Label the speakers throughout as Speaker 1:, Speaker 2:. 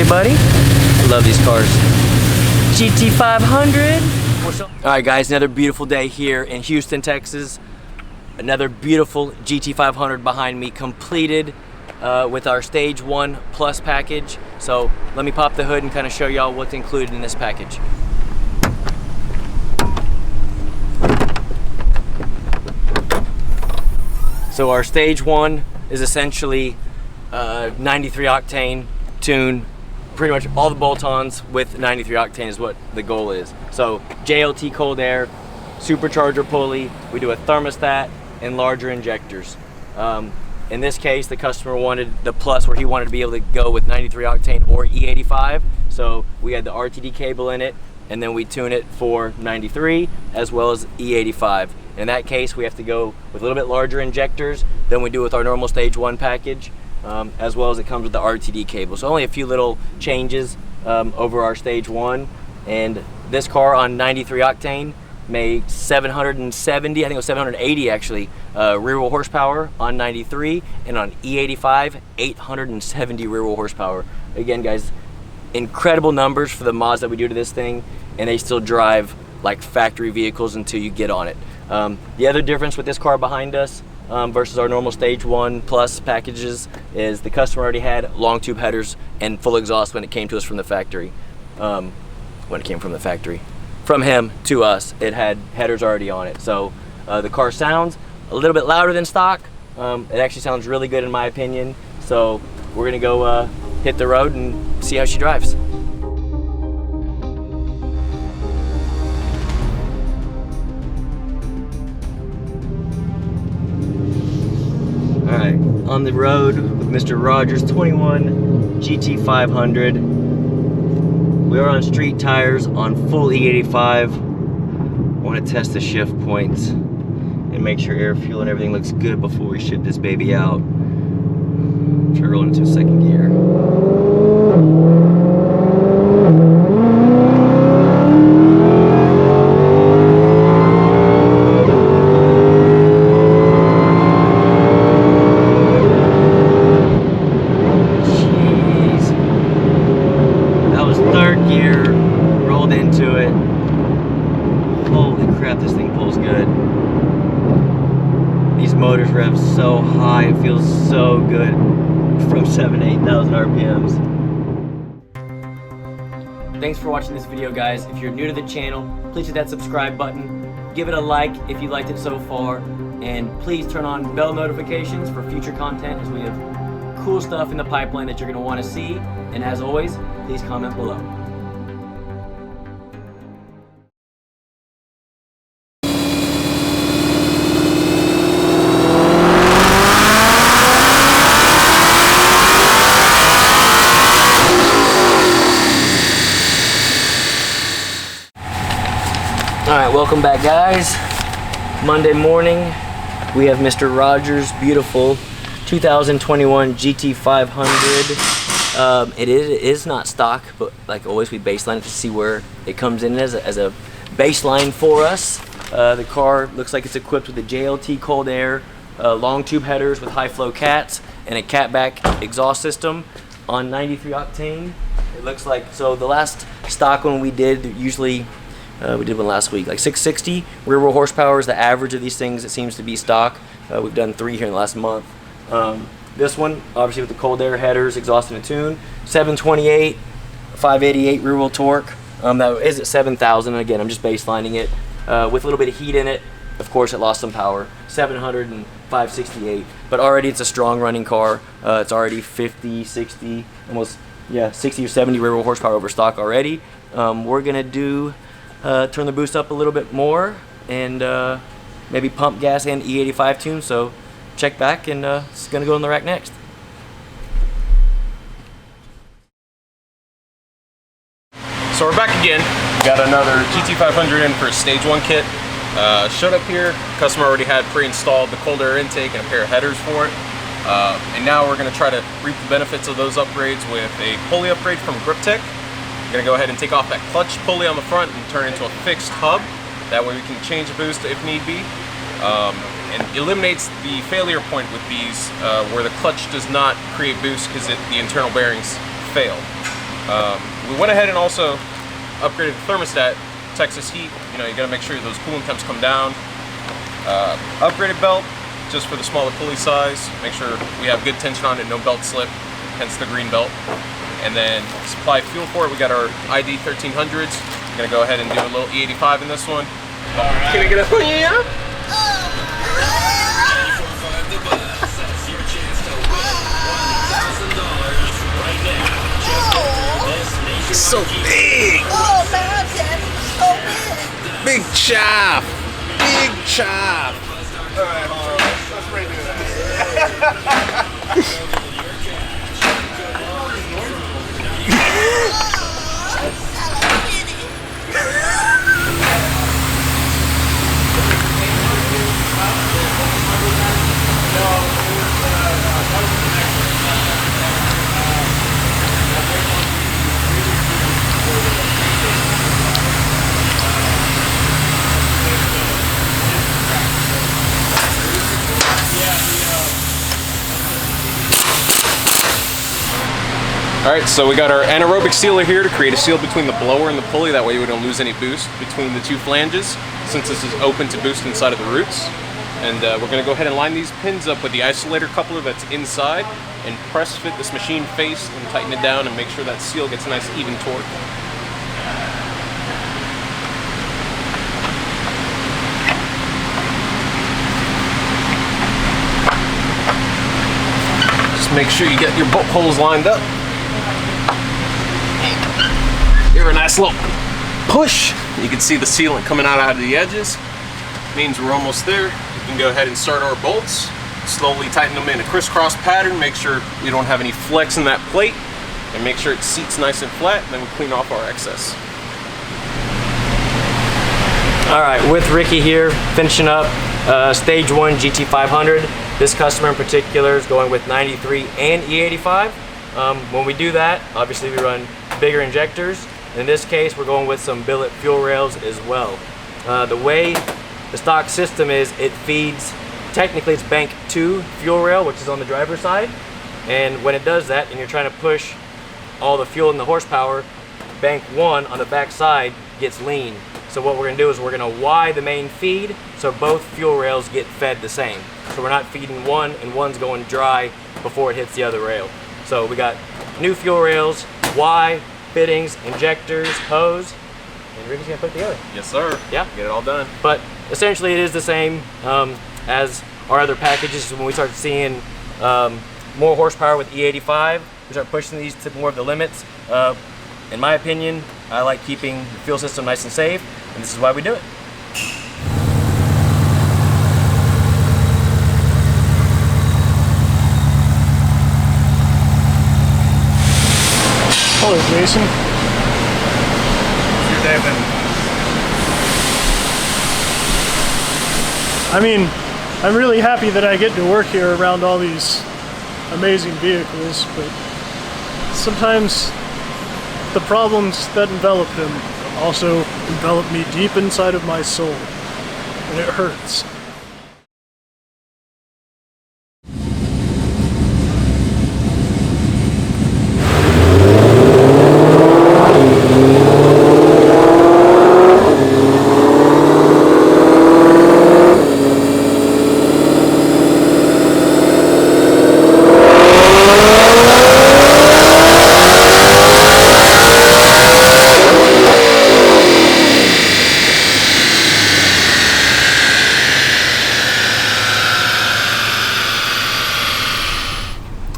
Speaker 1: buddy. I love these cars. GT500. Alright guys, another beautiful day here in Houston, Texas. Another beautiful GT500 behind me, completed with our Stage 1 Plus package. So let me pop the hood and kind of show y'all what's included in this package. So our Stage 1 is essentially 93 octane tune. Pretty much all the bolt-ons with 93 octane is what the goal is. So JLT cold air, supercharger pulley, we do a thermostat and larger injectors. In this case, the customer wanted the Plus where he wanted to be able to go with 93 octane or E85. So we had the RTD cable in it, and then we tune it for 93 as well as E85. In that case, we have to go with a little bit larger injectors than we do with our normal Stage 1 package, as well as it comes with the RTD cable. So only a few little changes over our Stage 1. And this car on 93 octane made 770, I think it was 780 actually, rear wheel horsepower on 93, and on E85, 870 rear wheel horsepower. Again guys, incredible numbers for the mods that we do to this thing, and they still drive like factory vehicles until you get on it. The other difference with this car behind us versus our normal Stage 1 Plus packages is the customer already had long tube headers and full exhaust when it came to us from the factory. When it came from the factory. From him to us, it had headers already on it. So the car sounds a little bit louder than stock. It actually sounds really good in my opinion. So we're gonna go hit the road and see how she drives. All right, on the road with Mr. Rogers 21 GT500. We are on street tires on full E85. I want to test the shift points and make sure air, fuel, and everything looks good before we ship this baby out. Try to roll into second gear. This thing pulls good. These motors rev so high, it feels so good from 7,000 to 8,000 RPMs. Thanks for watching this video guys. If you're new to the channel, please hit that subscribe button. Give it a like if you liked it so far, and please turn on bell notifications for future content as we have cool stuff in the pipeline that you're going to want to see. And as always, please comment below. Alright, welcome back guys. Monday morning, we have Mr. Rogers' beautiful 2021 GT500. It is not stock, but like always we baseline it to see where it comes in as a baseline for us. The car looks like it's equipped with a JLT cold air, long tube headers with high flow cats, and a catback exhaust system on 93 octane. It looks like, so the last stock one we did, usually we did one last week, like 660 rear wheel horsepower is the average of these things. It seems to be stock. We've done 3 here in the last month. This one, obviously with the cold air headers, exhaust and a tune, 728, 588 rear wheel torque. That is at 7,000. Again, I'm just baselining it with a little bit of heat in it. Of course, it lost some power, 700 and 568. But already it's a strong running car. It's already 50, 60, almost 60 or 70 rear wheel horsepower over stock already. We're gonna do turn the boost up a little bit more and maybe pump gas and E85 tune, so check back, and it's gonna go in the rack next.
Speaker 2: So we're back again. Got another GT500 in for a Stage 1 kit. Showed up here, customer already had pre-installed the cold air intake and a pair of headers for it. And now we're gonna try to reap the benefits of those upgrades with a pulley upgrade from GripTech. We're gonna go ahead and take off that clutch pulley on the front and turn it into a fixed hub. That way we can change the boost if need be. And eliminates the failure point with these where the clutch does not create boost because the internal bearings fail. We went ahead and also upgraded the thermostat, Texas heat. You know, you gotta make sure those coolant temps come down. Upgraded belt, just for the smaller pulley size. Make sure we have good tension on it, no belt slip, hence the green belt. And then supply fuel for it. We got our ID 1300s. I'm gonna go ahead and do a little E85 in this one. Right. Can I get a yeah? So big!
Speaker 3: Oh man, Daddy, so big!
Speaker 2: Big chop! Big chop!
Speaker 4: Alright, hold on. Let's redo that.
Speaker 2: Alright, so we got our anaerobic sealer here to create a seal between the blower and the pulley. That way we don't lose any boost between the two flanges, since this is open to boost inside of the roots. And we're going to go ahead and line these pins up with the isolator coupler that's inside and press fit this machine face and tighten it down and make sure that seal gets a nice even torque. Just make sure you get your bolt holes lined up. Give her a nice little push. You can see the sealant coming out of the edges. Means we're almost there. We can go ahead and start our bolts. Slowly tighten them in a crisscross pattern. Make sure we don't have any flex in that plate. And make sure it seats nice and flat. And then we clean off our excess.
Speaker 1: All right, with Ricky here, finishing up Stage 1 GT500. This customer in particular is going with 93 and E85. When we do that, obviously we run bigger injectors. In this case, we're going with some billet fuel rails as well. The way the stock system is, it feeds, technically it's bank 2 fuel rail, which is on the driver's side. And when it does that, and you're trying to push all the fuel and the horsepower, bank 1 on the back side gets lean. So what we're gonna do is we're gonna Y the main feed, so both fuel rails get fed the same. So we're not feeding one and one's going dry before it hits the other rail. So we got new fuel rails, Y, fittings, injectors, hose, and Ricky's gonna put it together.
Speaker 2: Yes, sir.
Speaker 1: Yeah.
Speaker 2: Get it all done.
Speaker 1: But essentially it is the same as our other packages. When we start seeing more horsepower with E85, we start pushing these to more of the limits. In my opinion, I like keeping the fuel system nice and safe, and this is why we do it.
Speaker 4: Hello, Jason. How's your day been? I mean, I'm really happy that I get to work here around all these amazing vehicles, but sometimes the problems that envelop them also envelop me deep inside of my soul, and it hurts.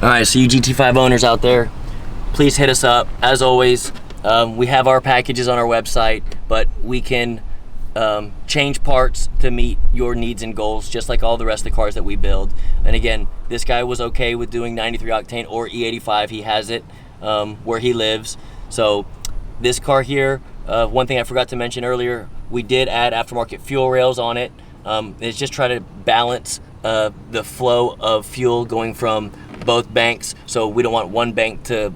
Speaker 1: Alright, so you GT5 owners out there, please hit us up. As always, we have our packages on our website, but we can change parts to meet your needs and goals, just like all the rest of the cars that we build. And again, this guy was okay with doing 93 octane or E85. He has it where he lives. So this car here, one thing I forgot to mention earlier, we did add aftermarket fuel rails on it. It's just try to balance the flow of fuel going from both banks, so we don't want one bank to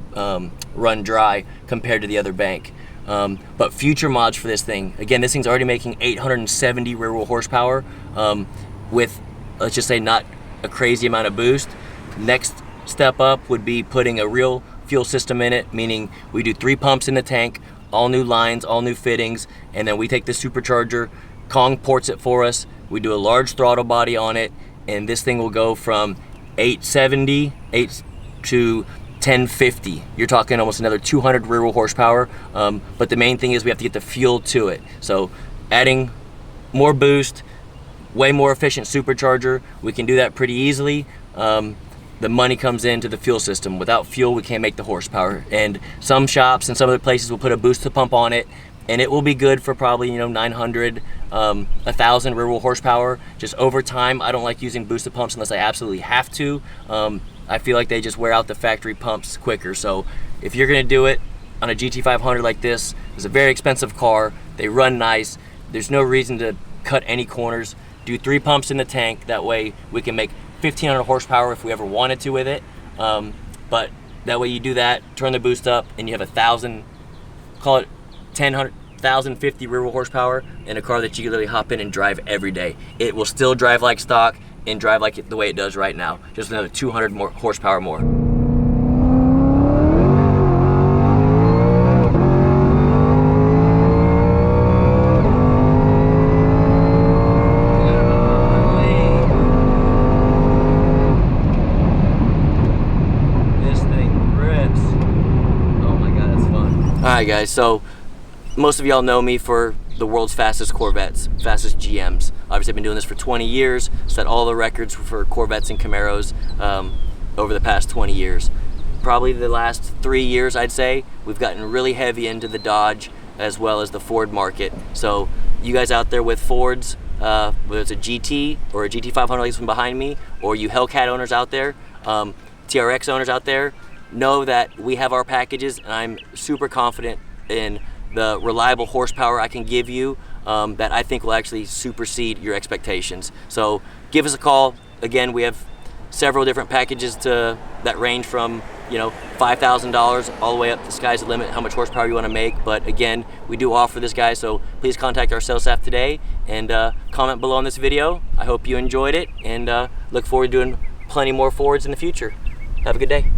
Speaker 1: run dry compared to the other bank. But future mods for this thing, again, this thing's already making 870 rear wheel horsepower with, let's just say, not a crazy amount of boost. Next step up would be putting a real fuel system in it, meaning we do 3 pumps in the tank, all new lines, all new fittings, and then we take the supercharger, Kong ports it for us, we do a large throttle body on it, and this thing will go from 870 to 1050. You're talking almost another 200 rear wheel horsepower, but the main thing is we have to get the fuel to it. So adding more boost, way more efficient supercharger, we can do that pretty easily. The money comes into the fuel system. Without fuel, we can't make the horsepower. And some shops and some other places will put a booster pump on it, and it will be good for probably 900, 1,000 rear wheel horsepower. Just over time, I don't like using boosted pumps unless I absolutely have to. I feel like they just wear out the factory pumps quicker. So if you're gonna do it on a GT500 like this, it's a very expensive car, they run nice, there's no reason to cut any corners. Do 3 pumps in the tank, that way we can make 1,500 horsepower if we ever wanted to with it. But that way you do that, turn the boost up, and you have 1,000, call it 1,050 rear wheel horsepower in a car that you can literally hop in and drive every day. It will still drive like stock and drive like the way it does right now. Just another 200 more horsepower more. This thing rips. Oh my God, that's fun. All right, guys, so most of y'all know me for the world's fastest Corvettes, fastest GMs. Obviously, I've been doing this for 20 years, set all the records for Corvettes and Camaros over the past 20 years. Probably the last 3 years, I'd say, we've gotten really heavy into the Dodge as well as the Ford market. So you guys out there with Fords, whether it's a GT or a GT500 like this one behind me, or you Hellcat owners out there, TRX owners out there, know that we have our packages, and I'm super confident in the reliable horsepower I can give you that I think will actually supersede your expectations. So give us a call. Again, we have several different packages that range from $5,000 all the way up to sky's the limit, how much horsepower you want to make. But again, we do offer this, guys, so please contact our sales staff today and comment below on this video. I hope you enjoyed it, and look forward to doing plenty more Fords in the future. Have a good day.